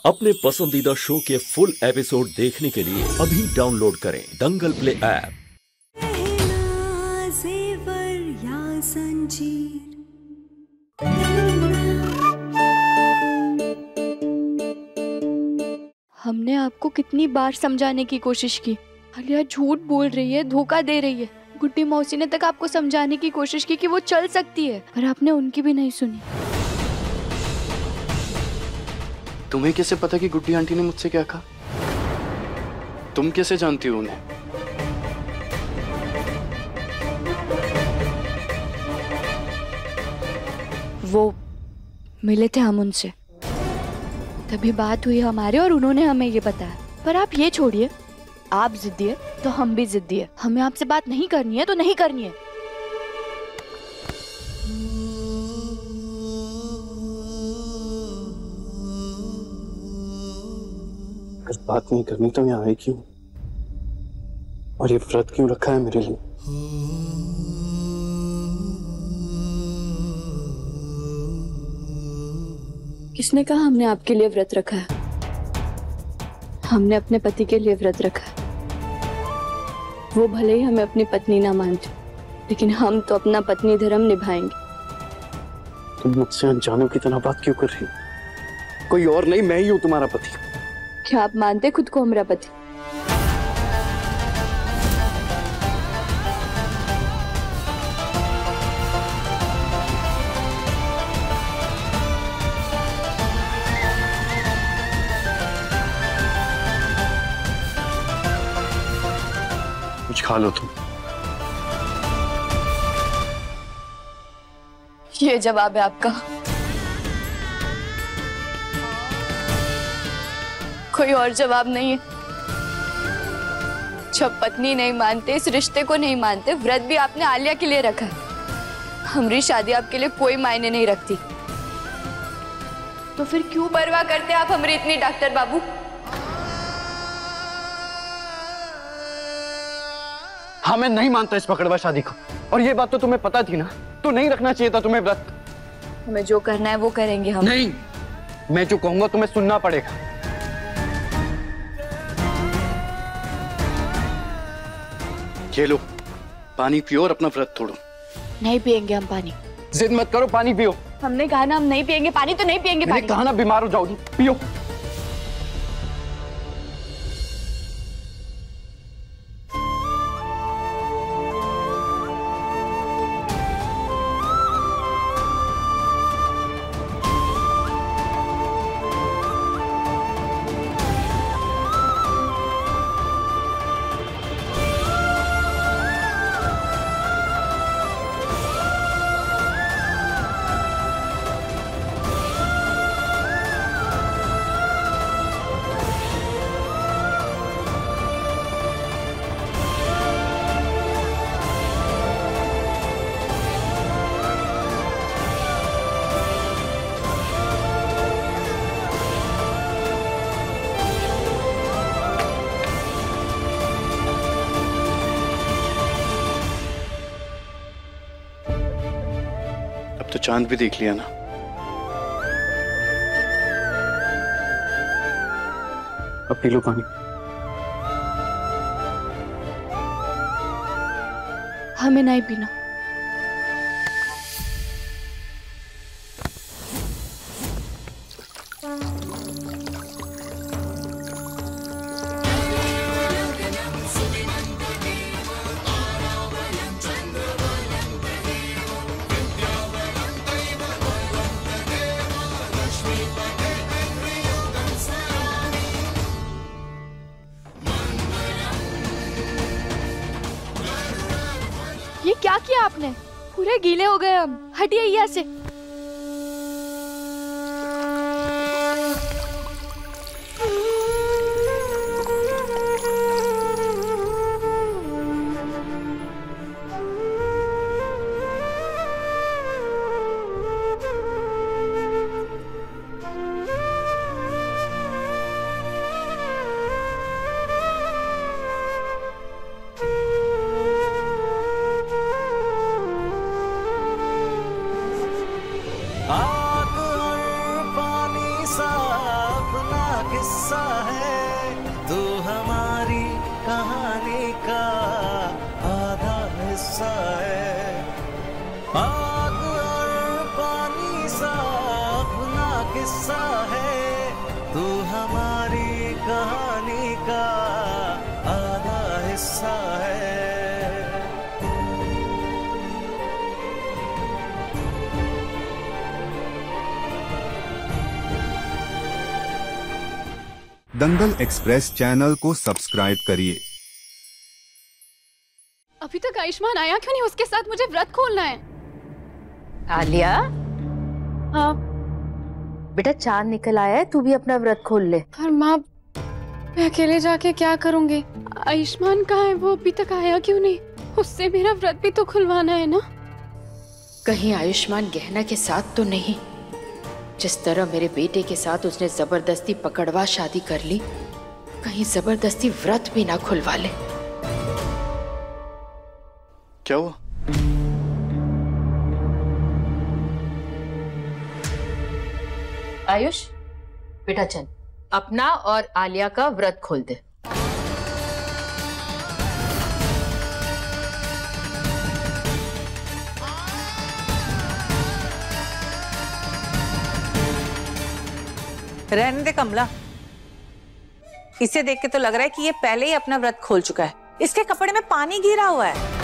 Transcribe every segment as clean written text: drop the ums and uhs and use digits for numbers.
अपने पसंदीदा शो के फुल एपिसोड देखने के लिए अभी डाउनलोड करें दंगल प्ले ऐप। हमने आपको कितनी बार समझाने की कोशिश की, आलिया झूठ बोल रही है, धोखा दे रही है। गुड्डी मौसी ने तक आपको समझाने की कोशिश की कि वो चल सकती है, पर आपने उनकी भी नहीं सुनी। तुम्हें कैसे पता कि गुड्डी आंटी ने मुझसे क्या कहा? तुम कैसे जानती हो उन्हें? वो मिले थे हम उनसे, तभी बात हुई हमारे और उन्होंने हमें ये बताया। पर आप ये छोड़िए, आप जिद्दी है तो हम भी जिद्दी है। हमें आपसे बात नहीं करनी है तो नहीं करनी है। अगर बात नहीं करनी तो यहाँ आए क्यों? और ये व्रत क्यों रखा है मेरे लिए? किसने कहा हमने आपके लिए व्रत रखा है? हमने अपने पति के लिए व्रत रखा है। वो भले ही हमें अपनी पत्नी ना मानते, लेकिन हम तो अपना पत्नी धर्म निभाएंगे। तुम मुझसे अनजानों की तरह बात क्यों कर रही हो? कोई और नहीं, मैं ही हूँ तुम्हारा पति। क्या आप मानते खुद को हमारा पति? कुछ खा लो तुम। ये जवाब है आपका? कोई और जवाब नहीं है? जब पत्नी नहीं मानते, इस रिश्ते को नहीं मानते, व्रत भी आपने आलिया के लिए रखा है। हमारी शादी आपके लिए कोई मायने नहीं रखती, तो फिर क्यों परवाह करते आप हमारी इतनी, डॉक्टर बाबू? हाँ, मैं नहीं मानता इस पकड़वा शादी को, और ये बात तो तुम्हें पता थी ना, तो नहीं रखना चाहिए था तुम्हें व्रत। हमें जो करना है वो करेंगे हम। नहीं, मैं जो कहूंगा तुम्हें सुनना पड़ेगा। ये लो, पानी पियो और अपना व्रत तोड़ो। नहीं पिएंगे हम पानी। जिद मत करो, पानी पियो। हमने कहा ना हम नहीं पिएंगे पानी, तो नहीं पिएंगे पानी। कहा ना बीमार हो जाओगी, पियो। तो चांद भी देख लिया ना। अब पी लो पानी। हमें नहीं पीना। ये क्या किया आपने? पूरे गीले हो गए हम। हटिए यहाँ से। कहानी का आधा हिस्सा है। दंगल एक्सप्रेस चैनल को सब्सक्राइब करिए। अभी तक आयुष्मान आया क्यों नहीं? उसके साथ मुझे व्रत खोलना है। आलिया, हाँ बेटा चांद निकल आया है, तू भी अपना व्रत खोल ले। पर माँ, मैं अकेले जाके क्या करूँगी? आयुष्मान कहाँ है? वो अभी तक आया क्यों नहीं? उससे मेरा व्रत भी तो खुलवाना है ना। कहीं आयुष्मान गहना के साथ तो नहीं? जिस तरह मेरे बेटे के साथ उसने जबरदस्ती पकड़वा शादी कर ली, कहीं जबरदस्ती व्रत भी ना खुलवा ले। क्या हुआ? आयुष बेटा चल, अपना और आलिया का व्रत खोल दे। रहने दे कमला, इसे देख के तो लग रहा है कि ये पहले ही अपना व्रत खोल चुका है। इसके कपड़े में पानी गिरा हुआ है।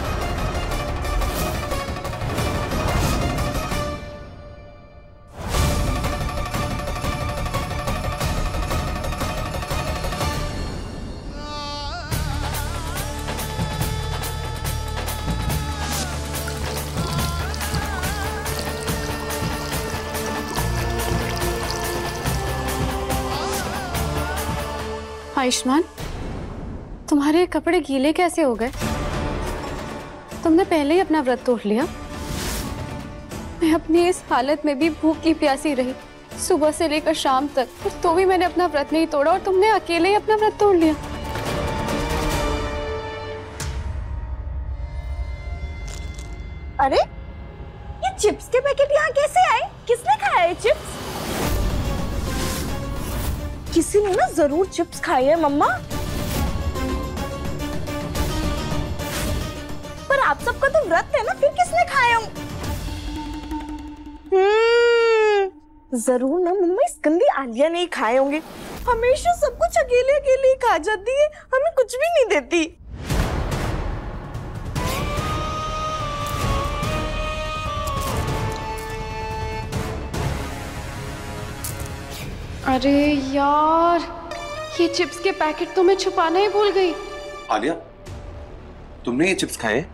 आयुष्मान, तुम्हारे कपड़े गीले कैसे हो गए? तुमने पहले ही अपना व्रत तोड़ लिया। मैं अपनी इस हालत में भी भूखी प्यासी रही सुबह से लेकर शाम तक, और तो भी मैंने अपना व्रत नहीं तोड़ा, और तुमने अकेले ही अपना व्रत तोड़ लिया। अरे ये चिप्स के पैकेट यहाँ कैसे आए? किसने खाया ये चिप्स? किसी ने ना जरूर चिप्स खाई है मम्मा। पर आप सबका तो व्रत है ना, फिर किसने खाया? जरूर ना मम्मा, इस गंदी आलिया ने ही खाए होंगे। हमेशा सब कुछ अकेले अकेले ही खा जाती है, हमें कुछ भी नहीं देती। अरे यार, ये चिप्स के पैकेट तो मैं छुपाना ही भूल गई। आलिया, तुमने ये चिप्स खाए?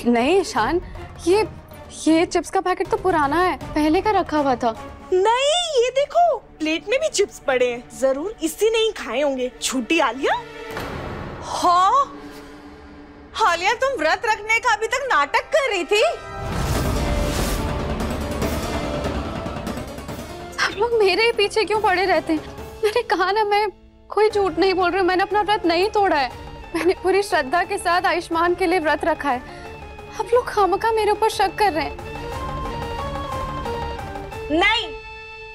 नहीं ईशान, ये चिप्स का पैकेट तो पुराना है, पहले का रखा हुआ था। नहीं, ये देखो प्लेट में भी चिप्स पड़े हैं, जरूर इसी ने ही खाए होंगे। झूठी आलिया। हाँ आलिया, तुम व्रत रखने का अभी तक नाटक कर रही थी। सब लोग मेरे ही पीछे क्यों पड़े रहते हैं? मैंने कहा ना, मैं कोई झूठ नहीं बोल रही हूँ। मैंने अपना व्रत नहीं तोड़ा है। मैंने पूरी श्रद्धा के साथ आयुष्मान के लिए व्रत रखा है। आप लोग खामखा मेरे ऊपर शक कर रहे हैं। नहीं,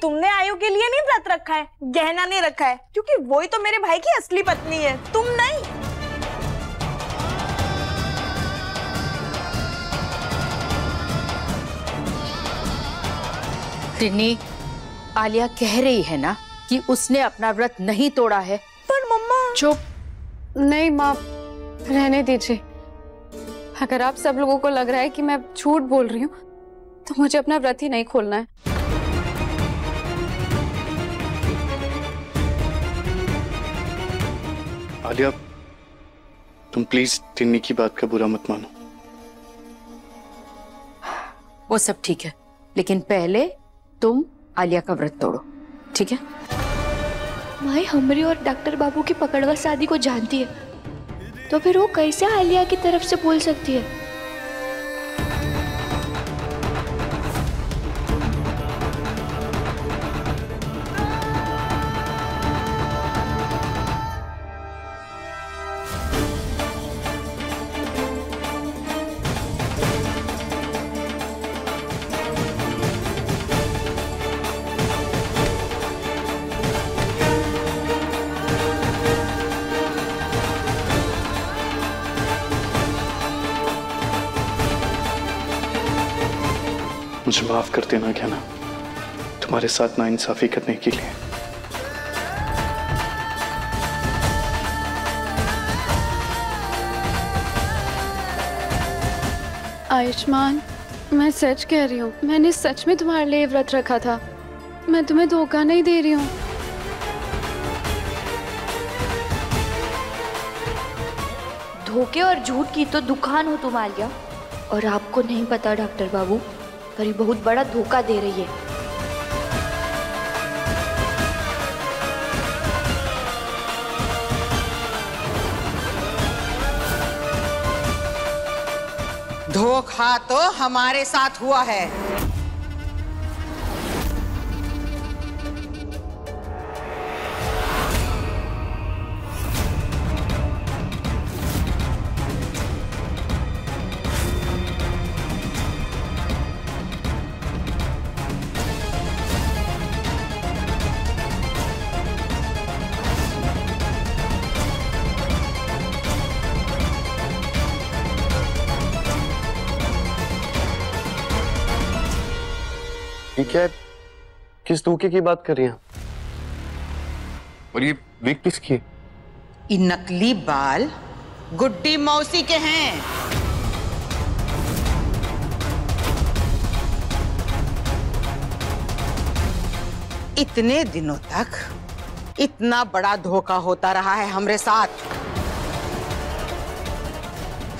तुमने आयु के लिए नहीं व्रत रखा है, गहना नहीं रखा है, क्योंकि वो ही तो मेरे भाई की असली पत्नी है, तुम नहीं। टिन्नी, आलिया कह रही है ना कि उसने अपना व्रत नहीं तोड़ा है। पर मम्मा। चुप। नहीं माँ, रहने दीजिए। अगर आप सब लोगों को लग रहा है कि मैं झूठ बोल रही हूँ, तो मुझे अपना व्रत ही नहीं खोलना है। आलिया, तुम प्लीज टिन्नी की बात का बुरा मत मानो। वो सब ठीक है, लेकिन पहले तुम आलिया का व्रत तोड़ो, ठीक है? माई हमरी और डॉक्टर बाबू की पकड़वा शादी को जानती है, तो फिर वो कैसे आलिया की तरफ से बोल सकती है? मुझे माफ कर देना क्या ना, तुम्हारे साथ नाइंसाफी करने के लिए। आयुष्मान, मैं सच कह रही हूँ, मैंने सच में तुम्हारे लिए व्रत रखा था। मैं तुम्हें धोखा नहीं दे रही हूँ। धोखे और झूठ की तो दुकान हो तुम आलिया, और आपको नहीं पता डॉक्टर बाबू, पर ये बहुत बड़ा धोखा दे रही है। धोखा तो हमारे साथ हुआ है। ये क्या है? किस धोखे की बात कर रही हैं? और ये विग किसकी है? ये नकली बाल गुड्डी मौसी के हैं। इतने दिनों तक इतना बड़ा धोखा होता रहा है हमरे साथ।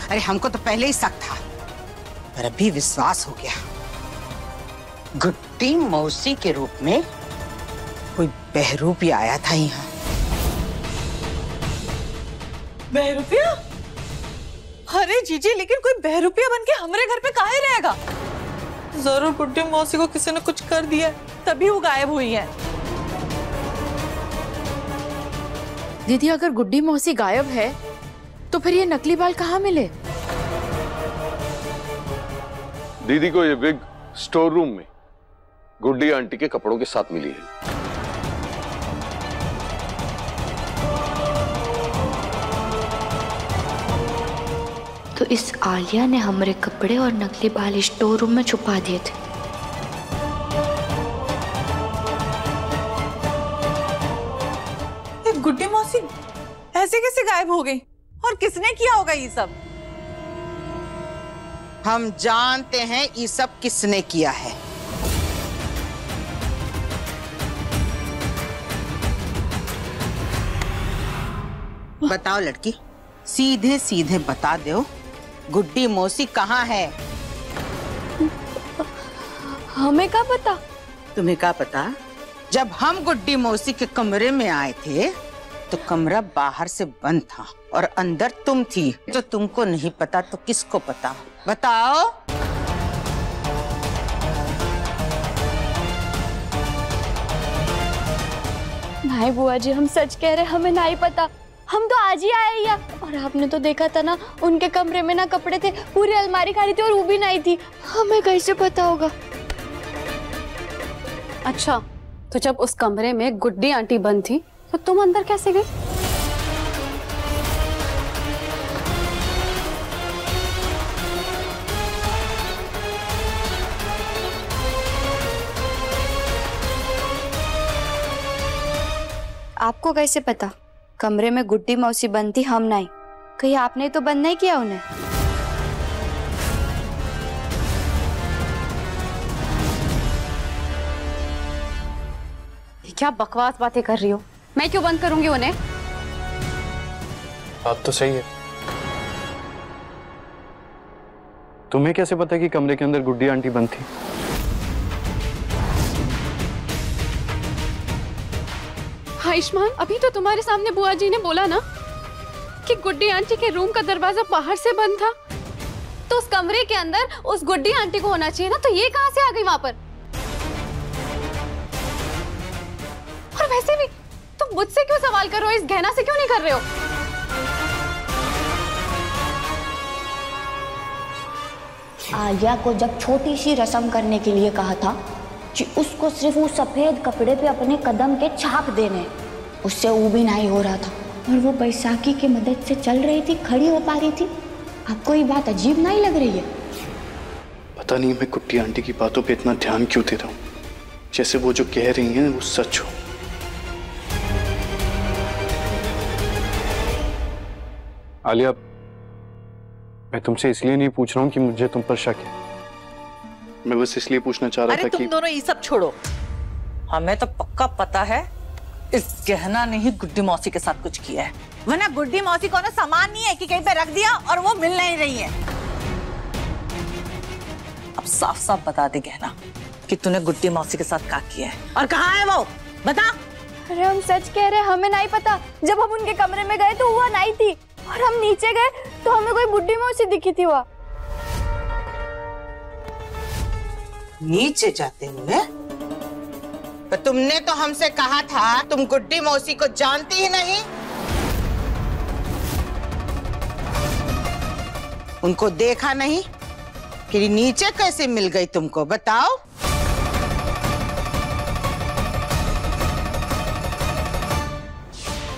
अरे हमको तो पहले ही शक था, पर अभी विश्वास हो गया। गुड्डी मौसी के रूप में कोई बहरूपी आया था यहाँ। बहरूपिया? अरे जीजी, लेकिन कोई बहरूपिया बन के हमारे घर पे काहे रहेगा? जरूर गुड्डी मौसी को किसी ने कुछ कर दिया, तभी वो गायब हुई है। दीदी, अगर गुड्डी मौसी गायब है तो फिर ये नकली बाल कहाँ मिले? दीदी को ये विग स्टोर रूम में गुड्डी आंटी के कपड़ों के साथ मिली है। तो इस आलिया ने हमारे कपड़े और नकली बाल स्टोर रूम में छुपा दिए थे। ये गुड्डी मौसी ऐसे कैसे गायब हो गई और किसने किया होगा ये सब? हम जानते हैं ये सब किसने किया है। बताओ लड़की, सीधे सीधे बता दो, गुड्डी मौसी कहाँ है? हमें क्या पता? तुम्हें क्या पता? जब हम गुड्डी मौसी के कमरे में आए थे तो कमरा बाहर से बंद था और अंदर तुम थी। तो तुमको नहीं पता तो किसको पता? बताओ। नहीं बुआ जी, हम सच कह रहे, हमें नहीं पता। हम तो आज ही आए या, और आपने तो देखा था ना, उनके कमरे में ना कपड़े थे, पूरी अलमारी खाली थी और वो भी नहीं थी। हमें कैसे पता होगा? अच्छा, तो जब उस कमरे में गुड्डी आंटी बंद थी तो तुम अंदर कैसे गए? आपको कैसे पता? कमरे में गुड्डी मौसी बंद थी, हम नहीं। कहीं आपने तो बंद नहीं किया उन्हें? क्या बकवास बातें कर रही हो? मैं क्यों बंद करूंगी उन्हें? बात तो सही है। तुम्हें कैसे पता कि कमरे के अंदर गुड्डी आंटी बंद थी? आयुष्मान, अभी तो तुम्हारे सामने बुआ जी ने बोला ना कि गुड्डी आंटी के रूम का दरवाजा बाहर से बंद था, तो उस कमरे के अंदर उस गुड्डी आंटी को होना चाहिए ना। तो ये कहां से आ गई वहां पर? और वैसे भी तुम मुझसे क्यों सवाल कर रहे हो? इस गहना से क्यों नहीं कर रहे हो? आलिया को जब छोटी सी रस्म करने के लिए कहा था कि उसको सिर्फ वो सफेद कपड़े पे अपने कदम के छाप देने, उससे वो भी नहीं हो रहा था और वो बैसाखी की मदद से चल रही थी, खड़ी हो पा रही थी। आपको ये बात अजीब नहीं लग रही है? पता नहीं मैं गुड्डी आंटी की बातों पे इतना ध्यान क्यों दे रहा हूँ, जैसे वो जो कह रही हैं वो सच हो। आलिया, मैं तुमसे इसलिए नहीं पूछ रहा हूँ कि मुझे तुम पर शक है, मैं बस इसलिए पूछना चाह रहा था कि तुम दोनों ये सब छोड़ो, हमें तो पक्का पता है इस गहना ने ही गुड्डी मौसी के साथ कुछ किया है, वरना गुड्डी मौसी को ना सामान नहीं है कि कहीं पे रख दिया और वो मिल नहीं रही है। अब साफ साफ बता दे गहना कि तूने गुड्डी मौसी के साथ क्या किया है और कहाँ है वो, बता। अरे हम सच कह रहे हैं, हमें नहीं पता। जब हम उनके कमरे में गए तो वो नहीं थी, और हम नीचे गए तो हमें कोई बुड्ढी मौसी दिखी थी। वहाँ नीचे जाते हुए? तो तुमने तो हमसे कहा था तुम गुड्डी मौसी को जानती ही नहीं। उनको देखा नहीं, फिर नीचे कैसे मिल गई तुमको, बताओ।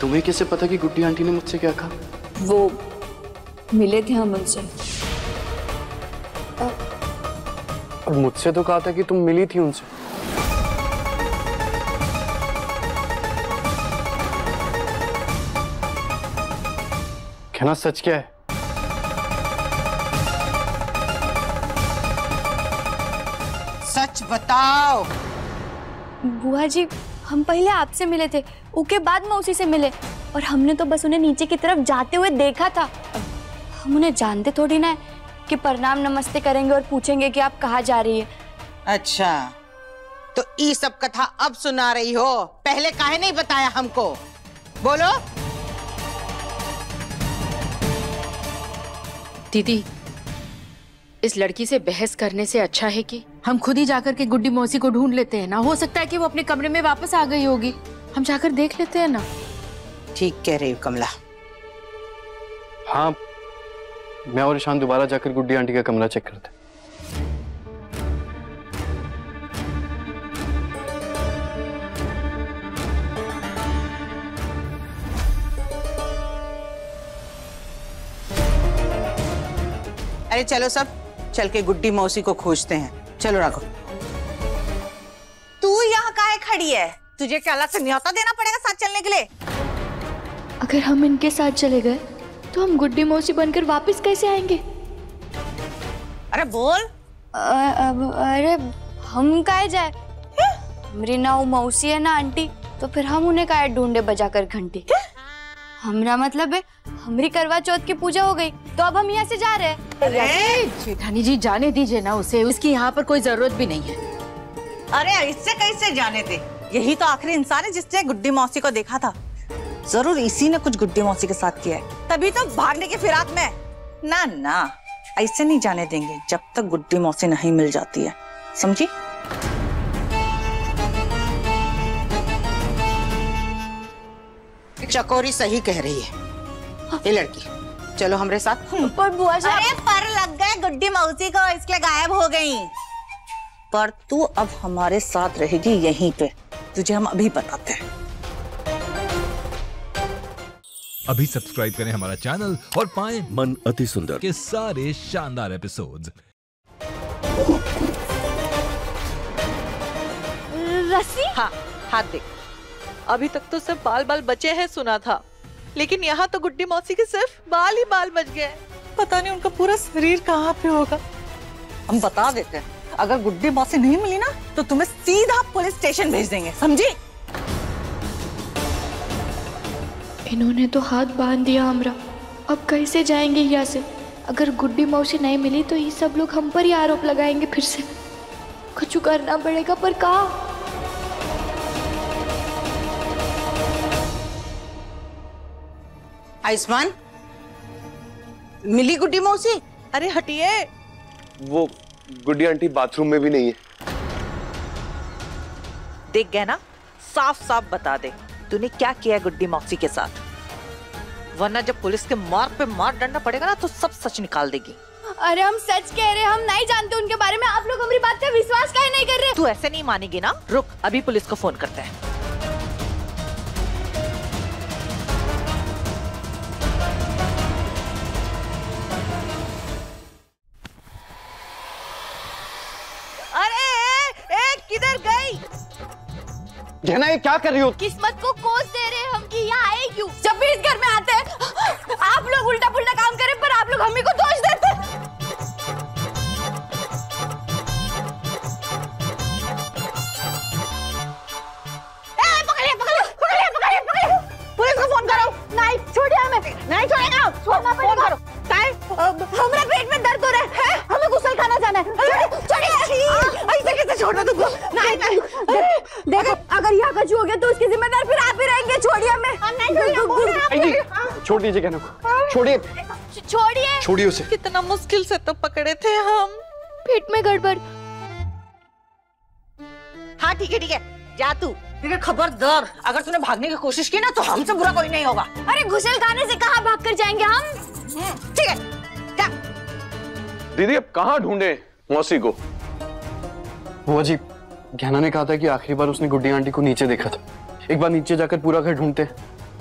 तुम्हें कैसे पता कि गुड्डी आंटी ने मुझसे क्या कहा? वो मिले थे हम उनसे। अब मुझसे तो कहा था कि तुम मिली थी उनसे। कहना सच क्या है? सच बताओ। बुआ जी, हम पहले आपसे मिले थे, उसके बाद मौसी से मिले, और हमने तो बस उन्हें नीचे की तरफ जाते हुए देखा था। हम उन्हें जानते थोड़ी ना है कि प्रणाम नमस्ते करेंगे और पूछेंगे कि आप कहाँ जा रही है। अच्छा, तो ये सब कथा अब सुना रही हो, पहले काहे नहीं बताया हमको? बोलो। दीदी, इस लड़की से बहस करने से अच्छा है कि हम खुद ही जाकर के गुड्डी मौसी को ढूंढ लेते हैं ना। हो सकता है कि वो अपने कमरे में वापस आ गई होगी, हम जाकर देख लेते हैं ना। ठीक कह रही हो कमला। हाँ, मैं और ईशान दोबारा जाकर गुड्डी आंटी का कमरा चेक करते हैं। अरे चलो सब चल के गुड्डी मौसी को खोजते हैं। चलो राघव। तू यहाँ काहे खड़ी है? तुझे क्या अलग से न्योता देना पड़ेगा साथ चलने के लिए? अगर हम इनके साथ चले गए तो हम गुड्डी मौसी बनकर वापस कैसे आएंगे? अरे बोल। अरे हम काहे जाए? हमारी ना वो मौसी है ना आंटी, तो फिर हम उन्हें काहे ढूंढे बजाकर घंटी? हमारा मतलब है हमारी करवा चौथ की पूजा हो गई, तो अब हम यहाँ से जा रहे हैं। जेठानी जी, जाने दीजिए ना उसे, उसकी यहाँ पर कोई जरूरत भी नहीं है। अरे इससे कैसे जाने दे? यही तो आखिरी इंसान है जिसने गुड्डी मौसी को देखा था। जरूर इसी ने कुछ गुड्डी मौसी के साथ किया है, तभी तो भागने की फिराक में। ना ना, ऐसे नहीं जाने देंगे जब तक गुड्डी मौसी नहीं मिल जाती है, समझी? चकोरी सही कह रही है ये लड़की। चलो हमारे साथ। पर बुआ जी, अरे पर लग गए गुड्डी मौसी को, इसलिए गायब हो गई। पर तू अब हमारे साथ रहेगी यहीं पे, तुझे हम अभी बताते हैं। अभी सब्सक्राइब करें हमारा चैनल और पाएं मन अति सुंदर के सारे शानदार एपिसोड्स। रस्सी? हाँ, हाथ देख। अभी तक तो सिर्फ बाल बाल बचे हैं सुना था, लेकिन यहाँ तो गुड्डी मौसी के सिर्फ बाल ही बाल बच गए। पता नहीं उनका पूरा शरीर कहाँ पे होगा। हम बता देते हैं, अगर गुड्डी मौसी नहीं मिली ना तो तुम्हें सीधा पुलिस स्टेशन भेज देंगे, समझी? इन्होंने तो हाथ बांध दिया हमरा, अब कैसे जाएंगे यहाँ से? अगर गुड्डी मौसी नहीं मिली तो ये सब लोग हम पर ही आरोप लगाएंगे फिर से। कुछ करना पड़ेगा, पर कहाँ? आयुष्मान, मिली गुड्डी मौसी? अरे हटिए। वो गुड्डी आंटी बाथरूम में भी नहीं है। देख गए ना, साफ साफ बता दे तूने क्या किया गुड्डी मौसी के साथ, वरना जब पुलिस के मार पे मार डंडा पड़ेगा ना तो सब सच निकाल देगी। अरे हम सच कह रहे हैं, हम नहीं जानते उनके बारे में। आप लोग हमारी बात पे विश्वास काहे नहीं कर रहे? तू ऐसे नहीं मानेगी ना। रुक, अभी पुलिस को फोन करते हैं। किधर गई? गहना, ये क्या कर रही हो? किस्मत को कोस दे रहे हैं हम कि यहाँ आए क्यों? जब भी इस घर में आते हैं आप लोग उल्टा पुल्टा काम करें, पर आप लोग हमें को दोष देते हैं। कुछ हो गया तो उसकी जिम्मेदार फिर आप ही रहेंगे। छोड़िए हमें। छोड़ दीजिए कहना को, छोड़िए छोड़िए छोड़िए उसे। कितना मुश्किल से तो पकड़े थे हम। पेट में गड़बड़। हाँ ठीक है जा तू। लेकिन खबरदार, अगर तूने भागने की कोशिश की ना तो हमसे बुरा कोई नहीं होगा। अरे घुसल खाने से कहाँ भाग कर जाएंगे हम। ठीक है जा। दीदी अब कहाँ ढूंढे मौसी को? बुआ जी, ज्ञाना ने कहा था कि आखिरी बार उसने गुड्डी आंटी को नीचे देखा था। एक बार नीचे जाकर पूरा घर ढूंढते हैं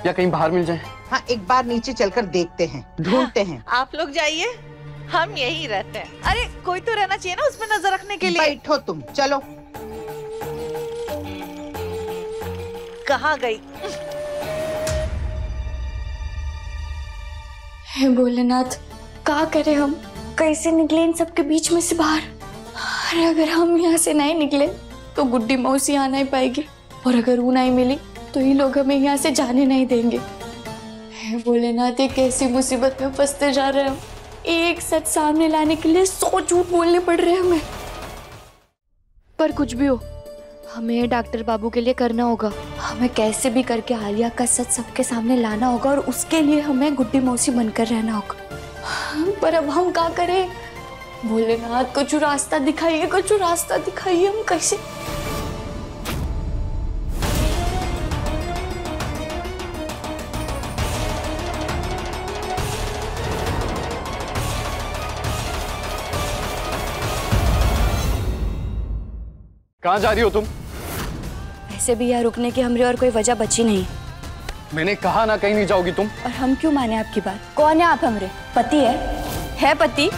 या कहीं बाहर मिल जाए। हाँ एक बार नीचे चलकर देखते हैं, ढूंढते हैं। आप लोग जाइए, हम यही रहते हैं। अरे कोई तो रहना चाहिए ना उसमें नजर रखने के लिए। बैठो तुम, चलो। कहाँ गई? हे भोलेनाथ, क्या करें हम? कैसे निकले इन सबके बीच में से बाहर? अरे अगर हम यहाँ से नहीं निकले तो गुड्डी मौसी आ नहीं पाएगी, और अगर वो नहीं मिली तो ये लोग हमें यहाँ से जाने नहीं देंगे। हे भोलेनाथ, एक ऐसी मुसीबत में फंसते जा रहे हैं हम। एक सच सामने लाने के लिए 100 झूठ बोलने पड़ रहे हैं हमें। पर कुछ भी हो, हमें डॉक्टर बाबू के लिए करना होगा। हमें कैसे भी करके आलिया का सच सबके सामने लाना होगा, और उसके लिए हमें गुड्डी मौसी बनकर रहना होगा। पर अब हम क्या करें? भोलेनाथ, कुछ रास्ता दिखाइए, कुछ रास्ता दिखाइए। हम कैसे? कहाँ जा रही हो तुम? ऐसे भी यहाँ रुकने की हमरे और कोई वजह बची नहीं। मैंने कहा ना कहीं नहीं जाओगी तुम। और हम क्यों माने आपकी बात? कौन है आप? हमरे पति है पति?